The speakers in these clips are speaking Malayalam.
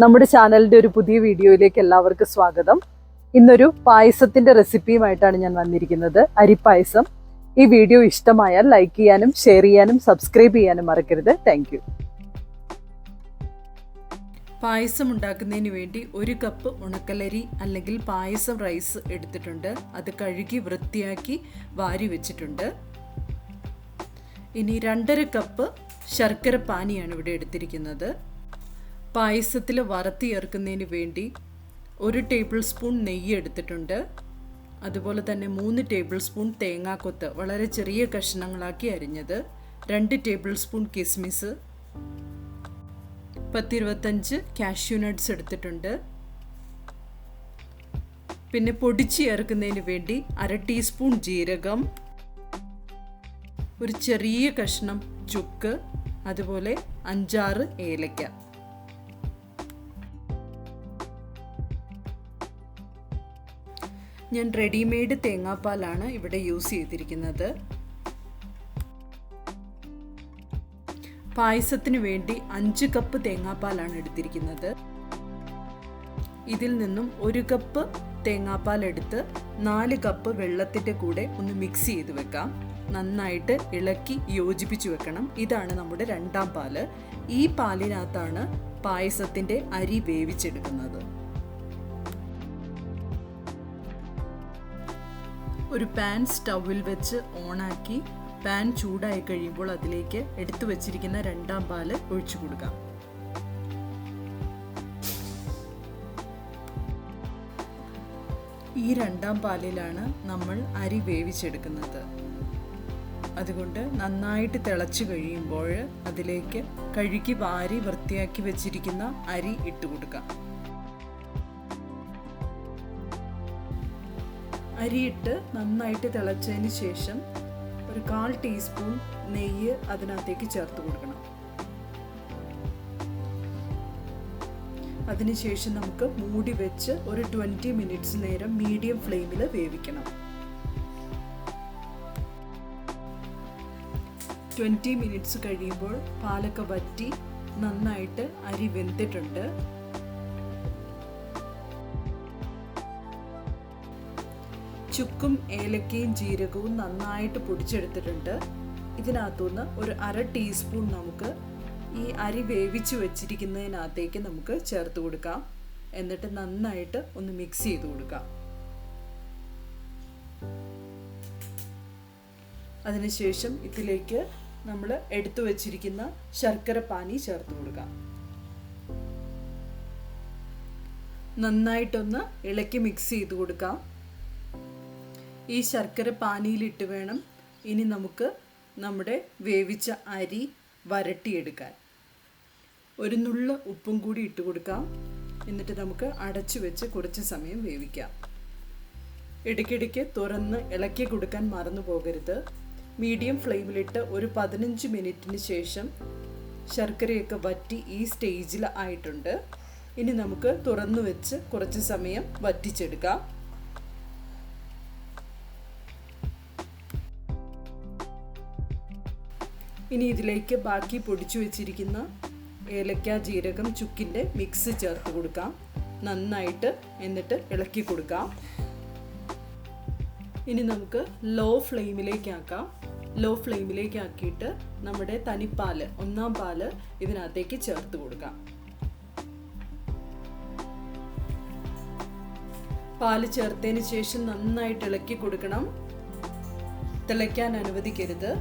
നമ്മുടെ ചാനലിൻ്റെ ഒരു പുതിയ വീഡിയോയിലേക്ക് എല്ലാവർക്കും സ്വാഗതം. ഇന്നൊരു പായസത്തിൻ്റെ റെസിപ്പിയുമായിട്ടാണ് ഞാൻ വന്നിരിക്കുന്നത്, അരിപ്പായസം. ഈ വീഡിയോ ഇഷ്ടമായാൽ ലൈക്ക് ചെയ്യാനും ഷെയർ ചെയ്യാനും സബ്സ്ക്രൈബ് ചെയ്യാനും മറക്കരുത്. Thank you. പായസം ഉണ്ടാക്കുന്നതിന് വേണ്ടി 1 കപ്പ് ഉണക്കലരി അല്ലെങ്കിൽ പായസം റൈസ് എടുത്തിട്ടുണ്ട്. അത് കഴുകി വൃത്തിയാക്കി വാരി വെച്ചിട്ടുണ്ട്. ഇനി 2.5 കപ്പ് ശർക്കര പാനിയാണ് ഇവിടെ എടുത്തിരിക്കുന്നത്. പായസത്തിൽ വറുത്തി ചേർക്കുന്നതിന് വേണ്ടി 1 ടേബിൾ സ്പൂൺ നെയ്യ് എടുത്തിട്ടുണ്ട്. അതുപോലെ തന്നെ 3 ടേബിൾ സ്പൂൺ തേങ്ങാക്കൊത്ത് വളരെ ചെറിയ കഷ്ണങ്ങളാക്കി അരിഞ്ഞത്, 2 ടേബിൾ സ്പൂൺ കിസ്മിസ്, 10-25 കാഷ്യൂ നട്ട്സ് എടുത്തിട്ടുണ്ട്. പിന്നെ പൊടിച്ച് ചേർക്കുന്നതിന് വേണ്ടി 1/2 ടീസ്പൂൺ ജീരകം, ഒരു ചെറിയ കഷ്ണം ചുക്ക്, അതുപോലെ 5-6 ഏലക്ക. ഞാൻ റെഡിമെയ്ഡ് തേങ്ങാപ്പാലാണ് ഇവിടെ യൂസ് ചെയ്തിരിക്കുന്നത്. പായസത്തിന് വേണ്ടി 5 കപ്പ് തേങ്ങാപ്പാലാണ് എടുത്തിരിക്കുന്നത്. ഇതിൽ നിന്നും 1 കപ്പ് തേങ്ങാപ്പാൽ എടുത്ത് 4 കപ്പ് വെള്ളത്തിൻ്റെ കൂടെ ഒന്ന് മിക്സ് ചെയ്ത് വെക്കാം. നന്നായിട്ട് ഇളക്കി യോജിപ്പിച്ച് വെക്കണം. ഇതാണ് നമ്മുടെ 2ാം പാല്. ഈ പാലിനകത്താണ് പായസത്തിൻ്റെ അരി വേവിച്ചെടുക്കുന്നത്. ഒരു പാൻ സ്റ്റൗവിൽ വെച്ച് ഓണാക്കി പാൻ ചൂടായി കഴിയുമ്പോൾ അതിലേക്ക് എടുത്തു വച്ചിരിക്കുന്ന 2ാം പാല് ഒഴിച്ചു കൊടുക്കാം. ഈ 2ാം പാലിലാണ് നമ്മൾ അരി വേവിച്ചെടുക്കുന്നത്. അതുകൊണ്ട് നന്നായിട്ട് തിളച്ചു കഴിയുമ്പോൾ അതിലേക്ക് കഴുകി വാരി വൃത്തിയാക്കി വെച്ചിരിക്കുന്ന അരി ഇട്ട് കൊടുക്കാം. അരിയിട്ട് നന്നായിട്ട് തിളച്ചതിന് ശേഷം ഒരു 1/4 ടീസ്പൂൺ നെയ്യ് അതിനകത്തേക്ക് ചേർത്ത് കൊടുക്കണം. അതിനുശേഷം നമുക്ക് മൂടി വെച്ച് ഒരു 20 മിനിറ്റ്സ് നേരം മീഡിയം ഫ്ലെയിമിൽ വേവിക്കണം. 20 മിനിറ്റ്സ് കഴിയുമ്പോൾ പാലൊക്കെ വറ്റി നന്നായിട്ട് അരി വെന്തിട്ടുണ്ട്. ചുക്കും ഏലക്കയും ജീരകവും നന്നായിട്ട് പൊടിച്ചെടുത്തിട്ടുണ്ട്. ഇതിനകത്തുനിന്ന് ഒരു 1/2 ടീസ്പൂൺ നമുക്ക് ഈ അരി വേവിച്ച് വെച്ചിരിക്കുന്നതിനകത്തേക്ക് നമുക്ക് ചേർത്ത് കൊടുക്കാം. എന്നിട്ട് നന്നായിട്ട് ഒന്ന് മിക്സ് ചെയ്ത് കൊടുക്കാം. അതിനുശേഷം ഇതിലേക്ക് നമ്മൾ എടുത്തു വച്ചിരിക്കുന്ന ശർക്കര പാനി ചേർത്ത് കൊടുക്കാം. നന്നായിട്ടൊന്ന് ഇളക്കി മിക്സ് ചെയ്ത് കൊടുക്കാം. ഈ ശർക്കര പാനിയിലിട്ട് വേണം ഇനി നമുക്ക് നമ്മുടെ വേവിച്ച അരി വരട്ടിയെടുക്കാൻ. ഒരു നുള്ള് ഉപ്പും കൂടി ഇട്ട് കൊടുക്കാം. എന്നിട്ട് നമുക്ക് അടച്ചു വെച്ച് കുറച്ച് സമയം വേവിക്കാം. ഇടയ്ക്കിടയ്ക്ക് തുറന്ന് ഇളക്കി കൊടുക്കാൻ മറന്നു പോകരുത്. മീഡിയം ഫ്ലെയിമിലിട്ട് ഒരു 15 മിനിറ്റിന് ശേഷം ശർക്കരയൊക്കെ വറ്റി ഈ സ്റ്റേജിൽ ആയിട്ടുണ്ട്. ഇനി നമുക്ക് തുറന്നു വെച്ച് കുറച്ച് സമയം വറ്റിച്ചെടുക്കാം. ഇനി ഇതിലേക്ക് ബാക്കി പൊടിച്ചു വെച്ചിരിക്കുന്ന ഏലക്ക, ജീരകം, ചുക്കിൻ്റെ മിക്സ് ചേർത്ത് കൊടുക്കാം. നന്നായിട്ട് എന്നിട്ട് ഇളക്കി കൊടുക്കാം. ഇനി നമുക്ക് ലോ ഫ്ലെയിമിലേക്കാക്കാം. ലോ ഫ്ലെയിമിലേക്കാക്കിയിട്ട് നമ്മുടെ തനിപ്പാല് 1ാം പാല് ഇതിനകത്തേക്ക് ചേർത്ത് കൊടുക്കാം. പാല് ചേർത്തതിന് ശേഷം നന്നായിട്ട് ഇളക്കി കൊടുക്കണം. തിളയ്ക്കാൻ അനുവദിക്കരുത്.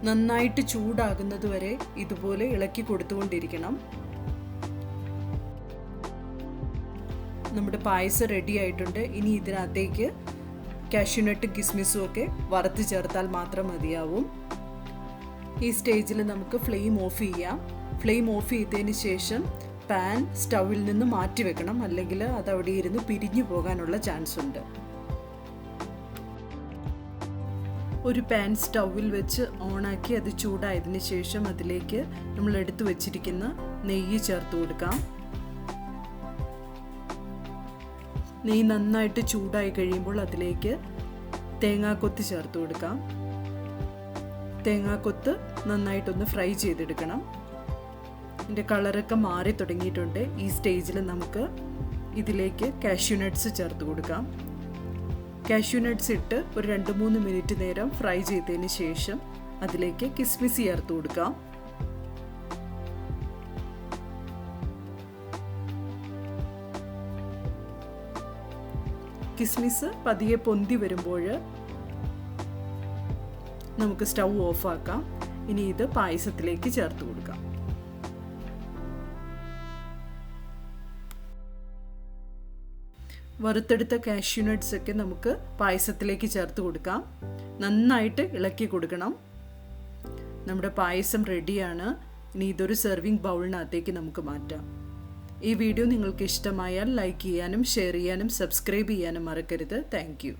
നന്നായിട്ട് ചൂടാകുന്നത് വരെ ഇതുപോലെ ഇളക്കി കൊടുത്തുകൊണ്ടിരിക്കണം. നമ്മുടെ പായസം റെഡി ആയിട്ടുണ്ട്. ഇനി ഇതിനകത്തേക്ക് കാഷ്യൂ നട്ടും കിസ്മിസും ഒക്കെ വറുത്ത് ചേർത്താൽ മാത്രം മതിയാവും. ഈ സ്റ്റേജിൽ നമുക്ക് ഫ്ലെയിം ഓഫ് ചെയ്യാം. ഫ്ലെയിം ഓഫ് ചെയ്തതിന് ശേഷം പാൻ സ്റ്റൗവിൽ നിന്ന് മാറ്റി വെക്കണം. അല്ലെങ്കിൽ അത് അവിടെ ഇരുന്ന് പിരിഞ്ഞു പോകാനുള്ള ചാൻസ് ഉണ്ട്. ഒരു പാൻ സ്റ്റൗവിൽ വെച്ച് ഓണാക്കി അത് ചൂടായതിന് ശേഷം അതിലേക്ക് നമ്മൾ എടുത്തു വച്ചിരിക്കുന്ന നെയ്യ് ചേർത്ത് കൊടുക്കാം. നെയ്യ് നന്നായിട്ട് ചൂടായി കഴിയുമ്പോൾ അതിലേക്ക് തേങ്ങാക്കൊത്ത് ചേർത്ത് കൊടുക്കാം. തേങ്ങാക്കൊത്ത് നന്നായിട്ടൊന്ന് ഫ്രൈ ചെയ്തെടുക്കണം. ഇതിൻ്റെ കളറൊക്കെ മാറി തുടങ്ങിയിട്ടുണ്ട്. ഈ സ്റ്റേജിൽ നമുക്ക് ഇതിലേക്ക് കാഷ്യൂ നട്ട്സ് ചേർത്ത് കൊടുക്കാം. കാഷ്യൂ നട്ട്സ് ഇട്ട് ഒരു 2-3 മിനിറ്റ് നേരം ഫ്രൈ ചെയ്തതിന് ശേഷം അതിലേക്ക് കിസ്മിസ് ചേർത്ത് കൊടുക്കാം. കിസ്മിസ് പതിയെ പൊന്തി വരുമ്പോൾ നമുക്ക് സ്റ്റൗ ഓഫാക്കാം. ഇനി ഇത് പായസത്തിലേക്ക് ചേർത്ത് കൊടുക്കാം. വറുത്തെടുത്ത കാഷ്യൂ നട്ട്സ് ഒക്കെ നമുക്ക് പായസത്തിലേക്ക് ചേർത്ത് കൊടുക്കാം. നന്നായിട്ട് ഇളക്കി കൊടുക്കണം. നമ്മുടെ പായസം റെഡിയാണ്. ഇനി ഇതൊരു സെർവിങ് ബൗളിനകത്തേക്ക് നമുക്ക് മാറ്റാം. ഈ വീഡിയോ നിങ്ങൾക്ക് ഇഷ്ടമായാൽ ലൈക്ക് ചെയ്യാനും ഷെയർ ചെയ്യാനും സബ്സ്ക്രൈബ് ചെയ്യാനും മറക്കരുത്. Thank you.